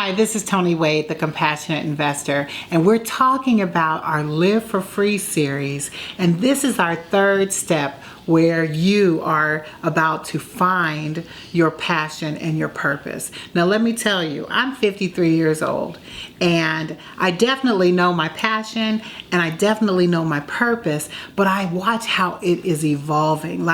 Hi, this is Toni Wade, the Compassionate Investor, and we're talking about our Live for Free series. And this is our third step where you are about to find your passion and your purpose. Now, let me tell you, I'm 53 years old, and I definitely know my passion and I definitely know my purpose, but I watch how it is evolving.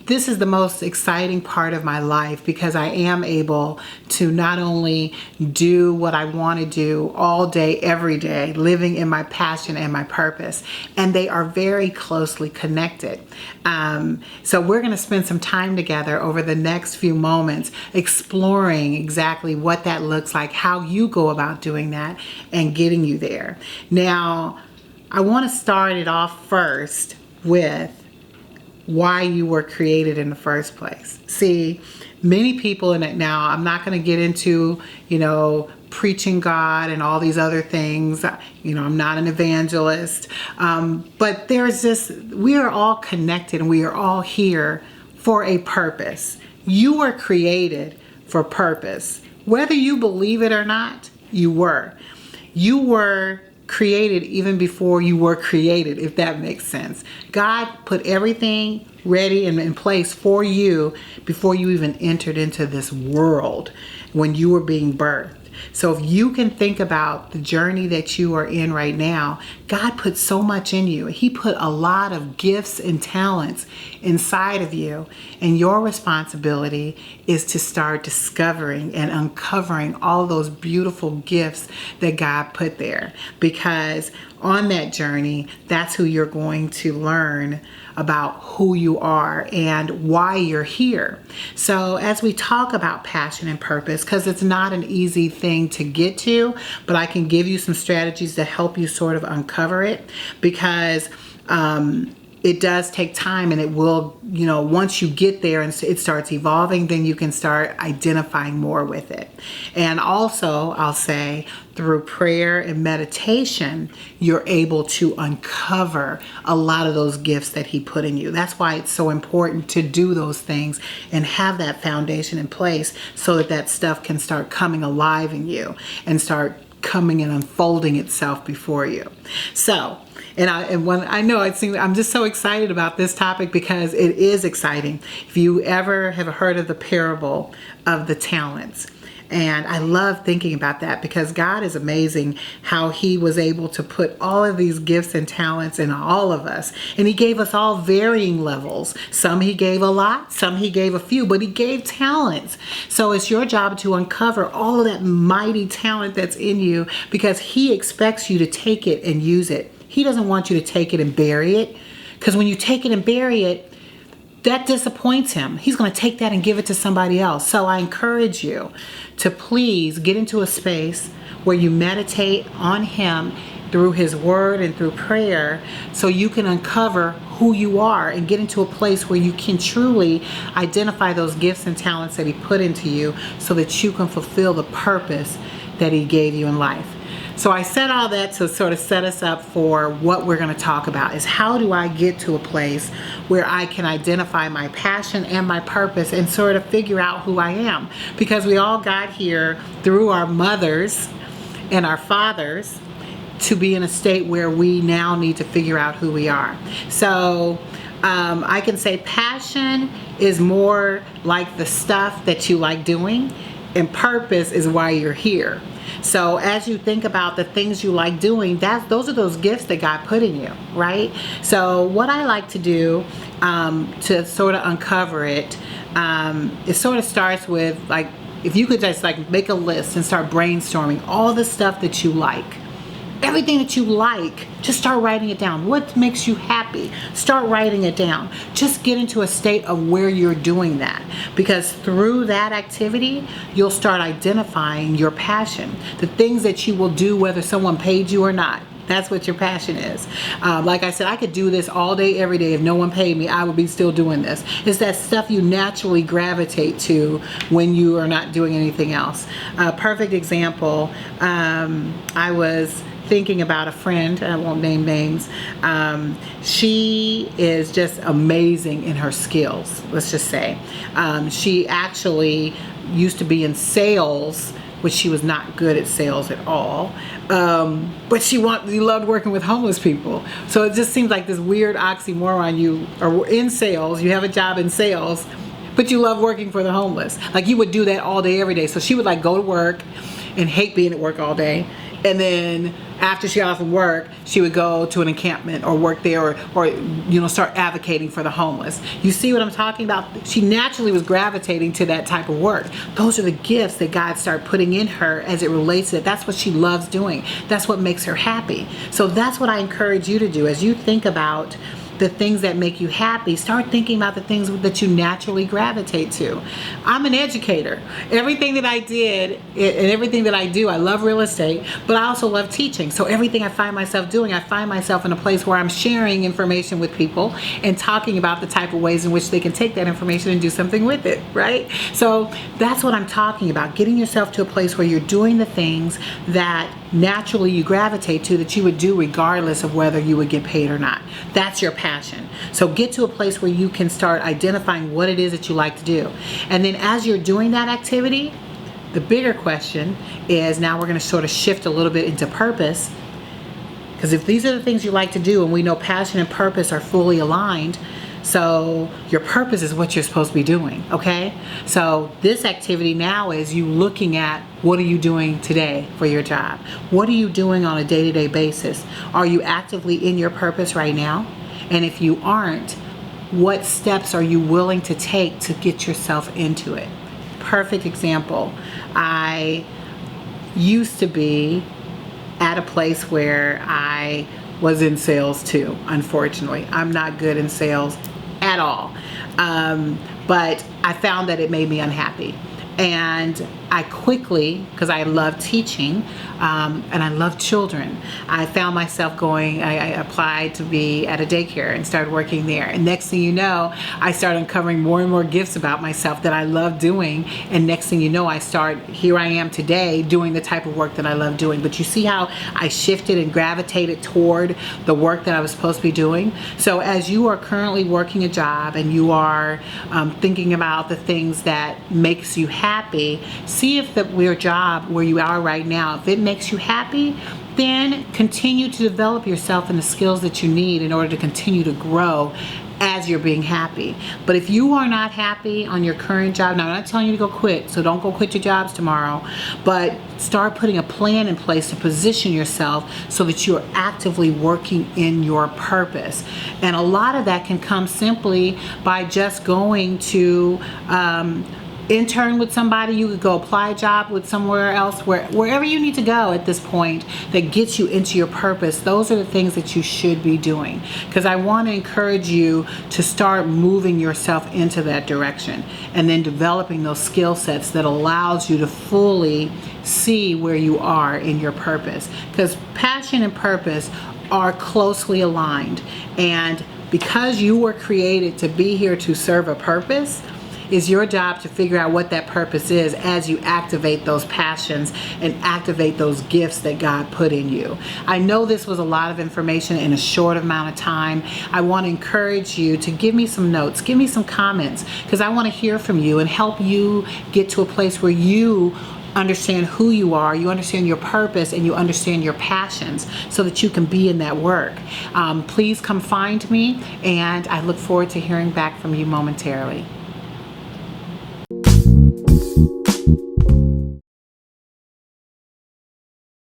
This is the most exciting part of my life because I am able to not only do what I want to do all day, every day, living in my passion and my purpose, and they are very closely connected. So we're going to spend some time together over the next few moments exploring exactly what that looks like, how you go about doing that, and getting you there. Now, I want to start it off first with why you were created in the first place. See, many people in it now, I'm not going to get into, preaching God and all these other things. I'm not an evangelist. But we are all connected and we are all here for a purpose. You were created for purpose. Whether you believe it or not, you were. You were created even before you were created, if that makes sense. God put everything ready and in place for you before you even entered into this world, when you were being birthed. So if you can think about the journey that you are in right now, God put so much in you. He put a lot of gifts and talents inside of you. And your responsibility is to start discovering and uncovering all those beautiful gifts that God put there. Because on that journey, that's who you're going to learn about who you are and why you're here. So as we talk about passion and purpose, because it's not an easy thing to get to, but I can give you some strategies to help you sort of uncover it, because it does take time, and it will, once you get there and it starts evolving, then you can start identifying more with it. And also, I'll say, through prayer and meditation, you're able to uncover a lot of those gifts that He put in you. That's why it's so important to do those things and have that foundation in place so that that stuff can start coming alive in you and start coming and unfolding itself before you. So, I'm just so excited about this topic because it is exciting. If you ever have heard of the parable of the talents, and I love thinking about that because God is amazing how He was able to put all of these gifts and talents in all of us. And He gave us all varying levels. Some He gave a lot, some He gave a few, but He gave talents. So it's your job to uncover all of that mighty talent that's in you, because He expects you to take it and use it. He doesn't want you to take it and bury it, because when you take it and bury it, that disappoints Him. He's going to take that and give it to somebody else. So I encourage you to please get into a space where you meditate on Him through His Word and through prayer, so you can uncover who you are and get into a place where you can truly identify those gifts and talents that He put into you, so that you can fulfill the purpose that He gave you in life. So I said all that to sort of set us up for what we're going to talk about, is how do I get to a place where I can identify my passion and my purpose and sort of figure out who I am. Because we all got here through our mothers and our fathers to be in a state where we now need to figure out who we are. So I can say passion is more like the stuff that you like doing, and purpose is why you're here. So as you think about the things you like doing, those are those gifts that God put in you, right? So what I like to do to sort of uncover it, it sort of starts with, if you could just make a list and start brainstorming all the stuff that you like. Everything that you like, just start writing it down. What makes you happy? Start writing it down. Just get into a state of where you're doing that. Because through that activity, you'll start identifying your passion. The things that you will do whether someone paid you or not. That's what your passion is. Like I said, I could do this all day, every day. If no one paid me, I would be still doing this. It's that stuff you naturally gravitate to when you are not doing anything else. A perfect example, I was thinking about a friend, I won't name names. She is just amazing in her skills, let's just say. She actually used to be in sales which she was not good at sales at all. But she loved working with homeless people. So it just seems like this weird oxymoron. You are in sales, you have a job in sales, but you love working for the homeless. Like you would do that all day, every day. So she would like go to work and hate being at work all day. And then after she got off from work, she would go to an encampment or work there or start advocating for the homeless. You see what I'm talking about? She naturally was gravitating to that type of work. Those are the gifts that God started putting in her as it relates to it. That's what she loves doing. That's what makes her happy. So that's what I encourage you to do. As you think about the things that make you happy, start thinking about the things that you naturally gravitate to. I'm an educator. Everything that I did and everything that I do, I love real estate, but I also love teaching. So everything I find myself doing, I find myself in a place where I'm sharing information with people and talking about the type of ways in which they can take that information and do something with it, right? So that's what I'm talking about, getting yourself to a place where you're doing the things that naturally you gravitate to, that you would do regardless of whether you would get paid or not. That's your passion. So get to a place where you can start identifying what it is that you like to do. And then as you're doing that activity, the bigger question is, now we're going to sort of shift a little bit into purpose. Because if these are the things you like to do, and we know passion and purpose are fully aligned, so your purpose is what you're supposed to be doing, okay? So this activity now is you looking at, what are you doing today for your job? What are you doing on a day-to-day basis? Are you actively in your purpose right now? And if you aren't, what steps are you willing to take to get yourself into it? Perfect example. I used to be at a place where I was in sales too, unfortunately. I'm not good in sales at all. But I found that it made me unhappy. And I quickly, because I love teaching and I love children, I found myself I applied to be at a daycare and started working there. And next thing you know, I started uncovering more and more gifts about myself that I love doing. And next thing you know, here I am today doing the type of work that I love doing. But you see how I shifted and gravitated toward the work that I was supposed to be doing? So as you are currently working a job and you are thinking about the things that makes you happy, see if your job where you are right now, if it makes you happy, then continue to develop yourself in the skills that you need in order to continue to grow as you're being happy. But if you are not happy on your current job, now I'm not telling you to go quit, so don't go quit your jobs tomorrow, but start putting a plan in place to position yourself so that you're actively working in your purpose. And a lot of that can come simply by just going to intern with somebody. You could go apply a job with somewhere else, wherever you need to go at this point that gets you into your purpose. Those are the things that you should be doing, because I want to encourage you to start moving yourself into that direction and then developing those skill sets that allows you to fully see where you are in your purpose, because passion and purpose are closely aligned. And because you were created to be here to serve a purpose, it's your job to figure out what that purpose is as you activate those passions and activate those gifts that God put in you. I know this was a lot of information in a short amount of time. I want to encourage you to give me some notes, give me some comments, because I want to hear from you and help you get to a place where you understand who you are, you understand your purpose, and you understand your passions so that you can be in that work. Please come find me, and I look forward to hearing back from you momentarily.